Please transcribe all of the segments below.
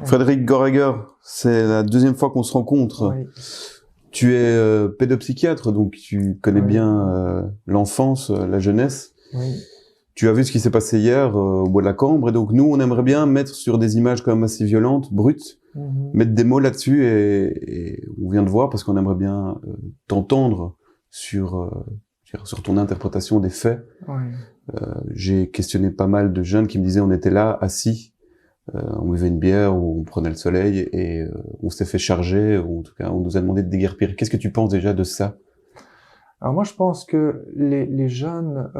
Frédéric Goraguer, c'est la deuxième fois qu'on se rencontre. Oui. Tu es pédopsychiatre, donc tu connais Oui. bien l'enfance, la jeunesse. Oui. Tu as vu ce qui s'est passé hier au Bois de la Cambre, et donc nous, on aimerait bien mettre sur des images quand même assez violentes, brutes, mettre des mots là-dessus, et on vient de voir parce qu'on aimerait bien t'entendre sur ton interprétation des faits. Oui. J'ai questionné pas mal de jeunes qui me disaient on était là, assis, on buvait une bière ou on prenait le soleil et on s'est fait charger, ou en tout cas on nous a demandé de déguerpir. Qu'est-ce que tu penses déjà de ça? Alors moi, je pense que les jeunes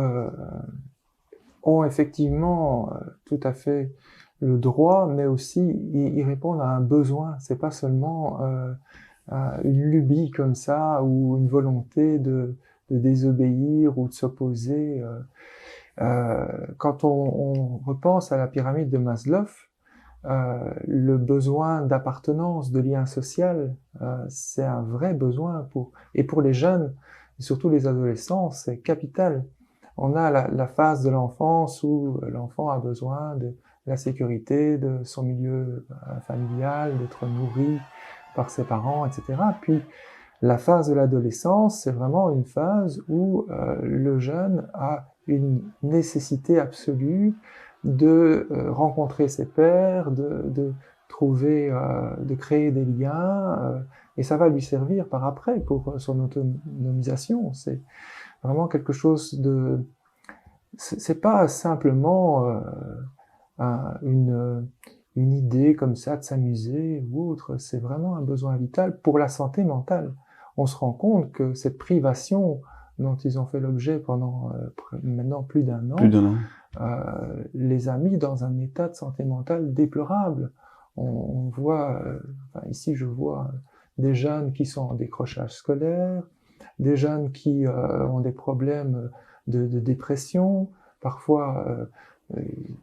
ont effectivement tout à fait le droit, mais aussi ils répondent à un besoin. C'est pas seulement une lubie comme ça ou une volonté de désobéir ou de s'opposer. Quand on repense à la pyramide de Maslow, le besoin d'appartenance, de lien social, c'est un vrai besoin pour les jeunes, et surtout les adolescents, c'est capital. On a la phase de l'enfance où l'enfant a besoin de la sécurité, de son milieu familial, d'être nourri par ses parents, etc. Puis la phase de l'adolescence, c'est vraiment une phase où le jeune a une nécessité absolue de rencontrer ses pairs, de trouver, de créer des liens, et ça va lui servir par après pour son autonomisation. C'est vraiment quelque chose de... C'est pas simplement une idée comme ça de s'amuser ou autre, c'est vraiment un besoin vital pour la santé mentale. On se rend compte que cette privation dont ils ont fait l'objet pendant maintenant plus d'un an, les a mis dans un état de santé mentale déplorable. On voit, enfin ici je vois des jeunes qui sont en décrochage scolaire, des jeunes qui ont des problèmes de dépression, parfois...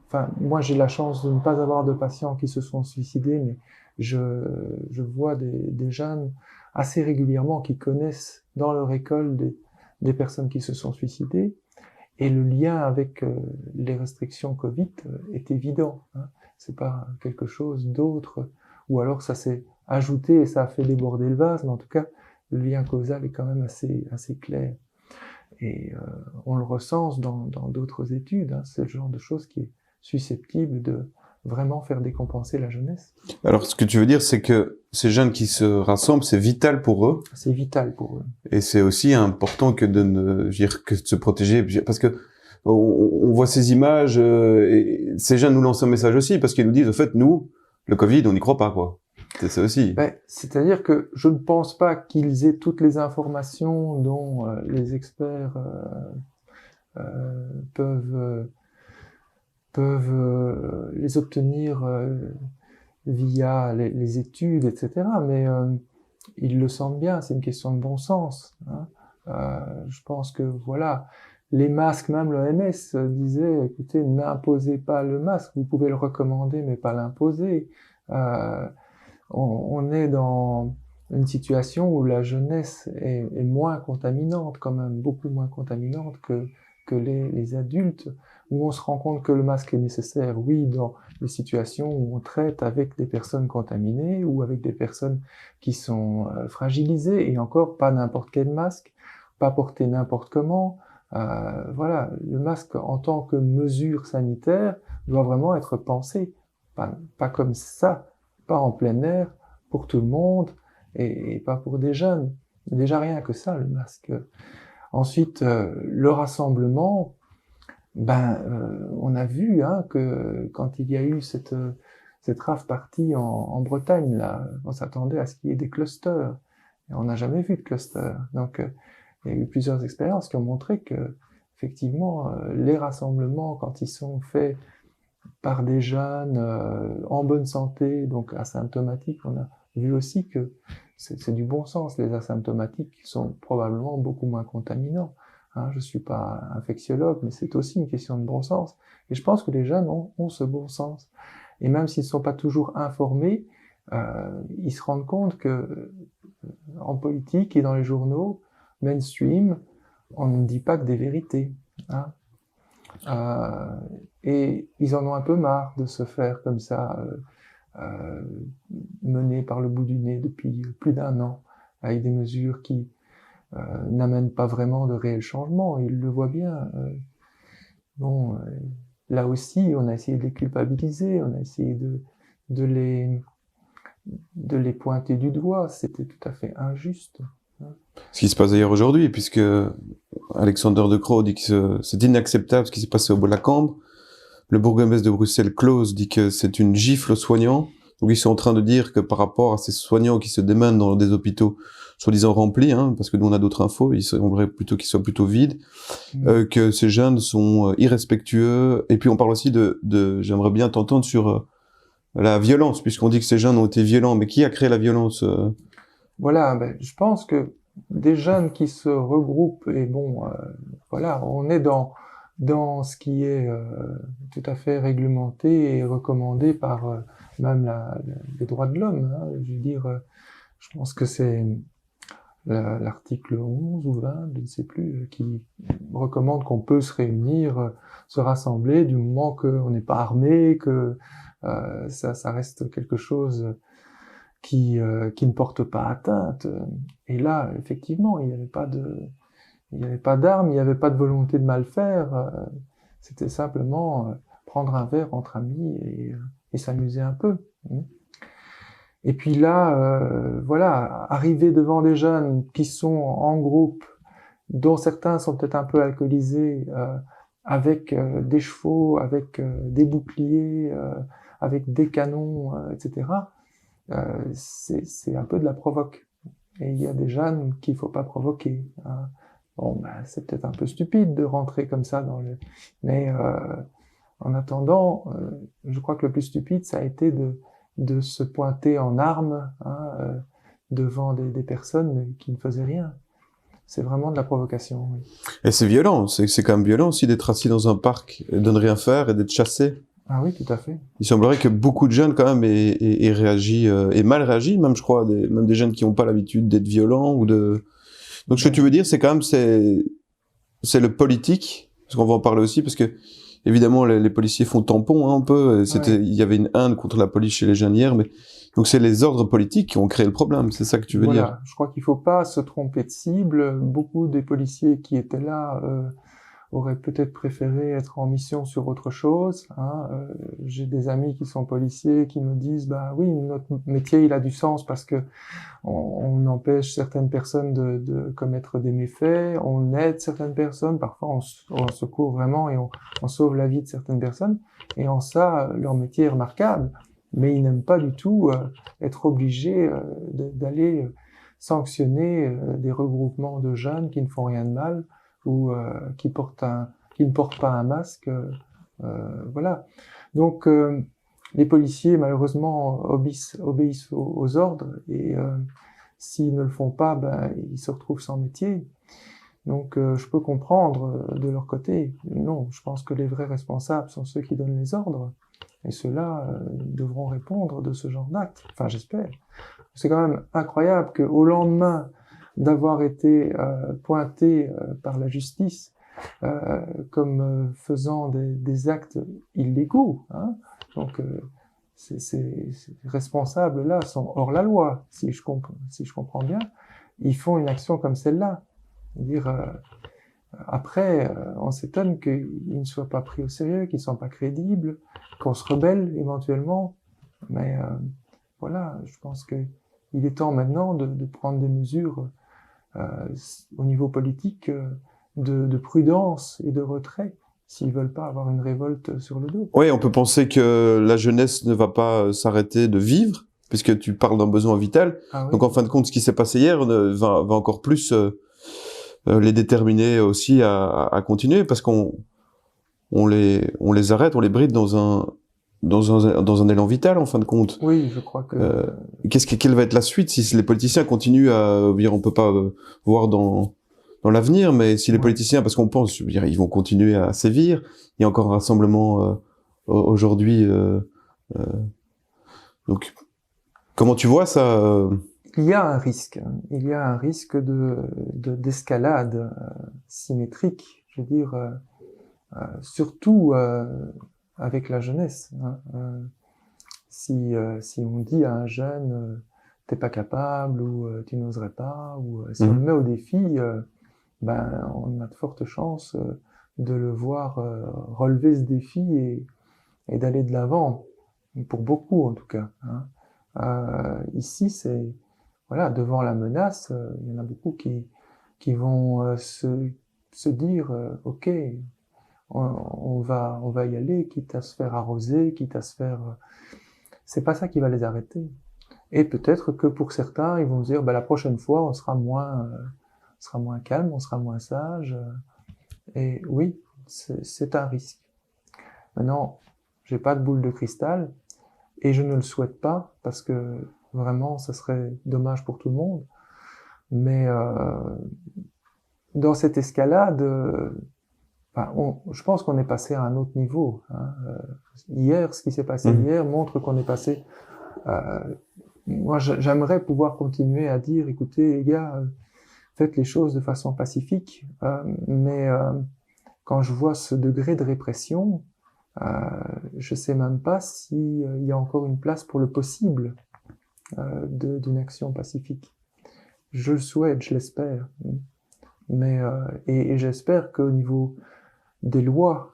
Enfin, moi j'ai la chance de ne pas avoir de patients qui se sont suicidés, mais je vois des jeunes assez régulièrement qui connaissent dans leur école des personnes qui se sont suicidées, et le lien avec les restrictions Covid est évident. Hein. C'est pas quelque chose d'autre, ou alors ça s'est ajouté et ça a fait déborder le vase, mais en tout cas le lien causal est quand même assez clair. Et on le recense dans d'autres études. Hein. C'est le genre de choses qui est susceptible de vraiment faire décompenser la jeunesse. Alors, ce que tu veux dire, c'est que ces jeunes qui se rassemblent, c'est vital pour eux. C'est vital pour eux. Et c'est aussi important que de se protéger, parce que on voit ces images, et ces jeunes nous lancent un message aussi, parce qu'ils nous disent, en fait, nous, le Covid, on n'y croit pas, quoi. C'est ça aussi. Ben, c'est-à-dire que je ne pense pas qu'ils aient toutes les informations dont les experts peuvent les obtenir via les études, etc. Mais ils le sentent bien, c'est une question de bon sens. Hein. Je pense que voilà, les masques, même l'OMS disait, écoutez, n'imposez pas le masque, vous pouvez le recommander, mais pas l'imposer. On est dans une situation où la jeunesse est moins contaminante, quand même, beaucoup moins contaminante que les adultes, où on se rend compte que le masque est nécessaire, oui, dans les situations où on traite avec des personnes contaminées ou avec des personnes qui sont fragilisées, et encore, pas n'importe quel masque, pas porté n'importe comment. Voilà, le masque en tant que mesure sanitaire doit vraiment être pensé, pas comme ça, pas en plein air, pour tout le monde, et pas pour des jeunes. Déjà rien que ça, le masque. Ensuite, le rassemblement, on a vu hein, que quand il y a eu cette rave party en Bretagne, là, on s'attendait à ce qu'il y ait des clusters. Et on n'a jamais vu de clusters. Donc, il y a eu plusieurs expériences qui ont montré que, effectivement, les rassemblements, quand ils sont faits par des jeunes en bonne santé, donc asymptomatiques, on a vu aussi que c'est du bon sens. Les asymptomatiques sont probablement beaucoup moins contaminants. Hein, je suis pas infectiologue, mais c'est aussi une question de bon sens. Et je pense que les jeunes ont ce bon sens. Et même s'ils ne sont pas toujours informés, ils se rendent compte que en politique et dans les journaux mainstream, on ne dit pas que des vérités. Hein. Et ils en ont un peu marre de se faire comme ça menée par le bout du nez depuis plus d'1 an, avec des mesures qui n'amènent pas vraiment de réel changement. Ils le voient bien. Bon, là aussi, on a essayé de les culpabiliser, on a essayé de les pointer du doigt. C'était tout à fait injuste. Ce qui se passe d'ailleurs aujourd'hui, puisque Alexander De Croo dit que c'est inacceptable ce qui s'est passé au Bois-de-la-Cambre. Le bourgmestre de Bruxelles, Claus, dit que c'est une gifle aux soignants. Donc ils sont en train de dire que par rapport à ces soignants qui se démènent dans des hôpitaux soi-disant remplis, parce que nous on a d'autres infos, il semblerait plutôt qu'ils soient plutôt vides, que ces jeunes sont irrespectueux. Et puis on parle aussi j'aimerais bien t'entendre sur la violence, puisqu'on dit que ces jeunes ont été violents. Mais qui a créé la violence Voilà, je pense que des jeunes qui se regroupent, et bon, voilà, on est dans ce qui est tout à fait réglementé et recommandé par même les droits de l'homme. Je veux dire, je pense que c'est l'article 11 ou 20, je ne sais plus, qui recommande qu'on peut se réunir, se rassembler du moment qu'on n'est pas armé, que ça reste quelque chose qui ne porte pas atteinte. Et là, effectivement, il n'y avait pas d'armes, il n'y avait pas de volonté de mal faire. C'était simplement prendre un verre entre amis et s'amuser un peu. Et puis là, voilà, arriver devant des jeunes qui sont en groupe, dont certains sont peut-être un peu alcoolisés, avec des chevaux, avec des boucliers, avec des canons, etc. C'est un peu de la provoque. Et il y a des jeunes qu'il faut pas provoquer. Bon, c'est peut-être un peu stupide de rentrer comme ça mais en attendant, je crois que le plus stupide, ça a été de se pointer en armes devant des personnes qui ne faisaient rien. C'est vraiment de la provocation. Oui. Et c'est violent, c'est quand même violent aussi d'être assis dans un parc, de ne rien faire et d'être chassé. Ah oui, tout à fait. Il semblerait que beaucoup de jeunes quand même aient réagi, et mal réagi, même je crois, même des jeunes qui n'ont pas l'habitude d'être violents ou de... Donc ce que tu veux dire, c'est quand même, c'est le politique, parce qu'on va en parler aussi, parce que évidemment les policiers font tampon un peu, il y avait une haine contre la police chez les jeunes hier, mais donc c'est les ordres politiques qui ont créé le problème, c'est ça que tu veux dire? Je crois qu'il faut pas se tromper de cible. Beaucoup des policiers qui étaient là auraient peut-être préféré être en mission sur autre chose. J'ai des amis qui sont policiers qui me disent oui, notre métier il a du sens parce que on empêche certaines personnes de commettre des méfaits, on aide certaines personnes, parfois on secourt vraiment et on sauve la vie de certaines personnes. Et en ça, leur métier est remarquable. Mais ils n'aiment pas du tout être obligés d'aller sanctionner des regroupements de jeunes qui ne font rien de mal ou qui ne portent pas un masque. Voilà. Donc les policiers malheureusement obéissent aux ordres et s'ils ne le font pas, ils se retrouvent sans métier. Donc je peux comprendre de leur côté. Non, je pense que les vrais responsables sont ceux qui donnent les ordres. Et ceux-là devront répondre de ce genre d'acte. Enfin, j'espère. C'est quand même incroyable qu'au lendemain d'avoir été pointé par la justice comme faisant des actes illégaux, donc ces responsables-là sont hors la loi, si je comprends bien, ils font une action comme celle-là. C'est-à-dire, après, on s'étonne qu'ils ne soient pas pris au sérieux, qu'ils ne soient pas crédibles, qu'on se rebelle éventuellement. Mais voilà, je pense qu'il est temps maintenant de prendre des mesures au niveau politique de prudence et de retrait s'ils veulent pas avoir une révolte sur le dos. Oui, on peut penser que la jeunesse ne va pas s'arrêter de vivre, puisque tu parles d'un besoin vital. Ah oui. Donc en fin de compte, ce qui s'est passé hier va encore plus les déterminer aussi à continuer, parce qu'on les arrête, on les bride dans un élan vital en fin de compte. Oui, je crois que. Quelle va être la suite si les politiciens continuent à dire, on peut pas voir dans l'avenir, mais si les politiciens, parce qu'on pense, je veux dire, ils vont continuer à sévir. Il y a encore un rassemblement aujourd'hui. Donc, comment tu vois ça Il y a un risque. Il y a un risque d'escalade symétrique. Je veux dire, surtout avec la jeunesse. si on dit à un jeune t'es pas capable ou tu n'oserais pas, ou si on le met au défi, ben on a de fortes chances de le voir relever ce défi et d'aller de l'avant, pour beaucoup en tout cas. Hein. Ici, c'est voilà, devant la menace, il y en a beaucoup qui vont se dire ok, on va y aller, quitte à se faire arroser, quitte à se faire. C'est pas ça qui va les arrêter. Et peut-être que pour certains, ils vont se dire la prochaine fois, on sera moins calme, on sera moins sage. Et oui, c'est un risque. Maintenant, j'ai pas de boule de cristal et je ne le souhaite pas parce que vraiment, ça serait dommage pour tout le monde. Mais dans cette escalade, je pense qu'on est passé à un autre niveau. Hein. Hier, ce qui s'est passé hier montre qu'on est passé. Moi, j'aimerais pouvoir continuer à dire, écoutez, les gars, faites les choses de façon pacifique. Mais quand je vois ce degré de répression, je sais même pas s'il y a encore une place pour le possible d'une action pacifique. Je le souhaite, je l'espère. Mais et j'espère qu'au niveau des lois,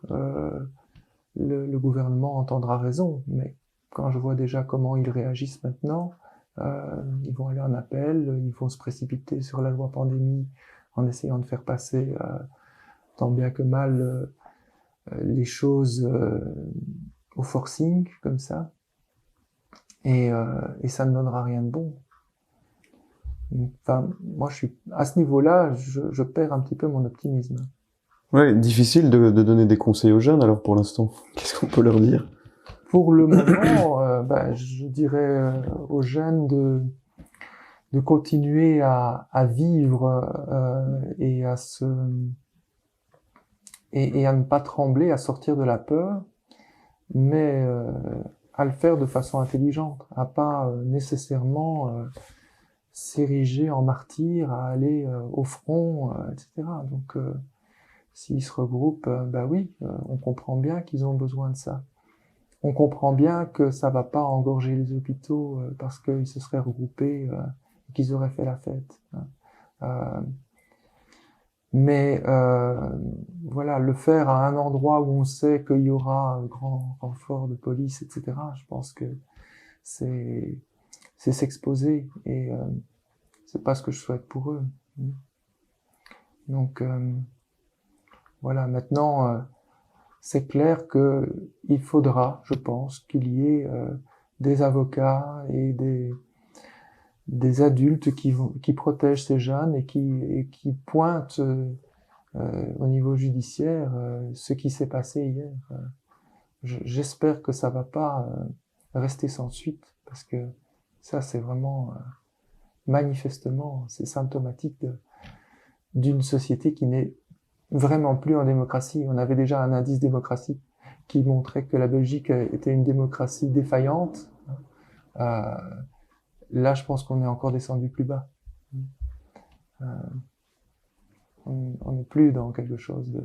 le gouvernement entendra raison. Mais quand je vois déjà comment ils réagissent maintenant, ils vont aller en appel, ils vont se précipiter sur la loi pandémie en essayant de faire passer tant bien que mal les choses au forcing, comme ça. Et ça ne donnera rien de bon. Enfin, moi, à ce niveau-là, je perds un petit peu mon optimisme. Ouais, difficile de donner des conseils aux jeunes, alors, pour l'instant. Qu'est-ce qu'on peut leur dire? Pour le moment, je dirais aux jeunes de continuer à vivre et à ne pas trembler, à sortir de la peur, mais à le faire de façon intelligente, à pas nécessairement s'ériger en martyr, à aller au front, etc. Donc, s'ils se regroupent, oui, on comprend bien qu'ils ont besoin de ça. On comprend bien que ça va pas engorger les hôpitaux parce qu'ils se seraient regroupés et qu'ils auraient fait la fête. Mais voilà, le faire à un endroit où on sait qu'il y aura un grand renfort de police, etc., je pense que c'est s'exposer et c'est pas ce que je souhaite pour eux. Donc voilà, maintenant c'est clair que il faudra, je pense, qu'il y ait des avocats et des adultes qui protègent ces jeunes et qui pointent au niveau judiciaire ce qui s'est passé hier. J'espère que ça va pas rester sans suite, parce que ça, c'est vraiment manifestement, c'est symptomatique d'une société qui n'est vraiment plus en démocratie. On avait déjà un indice démocratie qui montrait que la Belgique était une démocratie défaillante. Là, je pense qu'on est encore descendu plus bas. On n'est plus dans quelque chose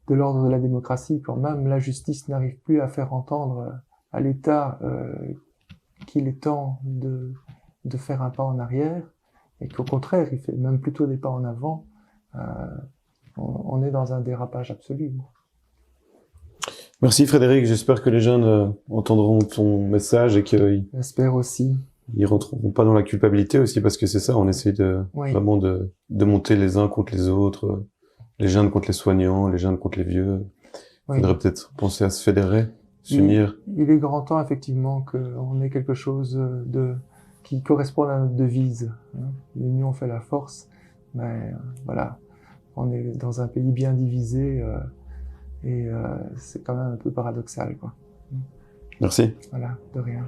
de l'ordre de la démocratie, quand même la justice n'arrive plus à faire entendre à l'État qu'il est temps de faire un pas en arrière, et qu'au contraire, il fait même plutôt des pas en avant. On est dans un dérapage absolu. Merci Frédéric, j'espère que les jeunes entendront ton message et qu'ils J'espère aussi. Ils rentreront pas dans la culpabilité aussi, parce que c'est ça, on essaie vraiment de monter les uns contre les autres, les jeunes contre les soignants, les jeunes contre les vieux. Il faudrait peut-être penser à se fédérer, s'unir. Il est grand temps effectivement qu'on ait quelque chose qui corresponde à notre devise. L'union fait la force, mais voilà, on est dans un pays bien divisé et c'est quand même un peu paradoxal, quoi. Merci. Voilà, de rien.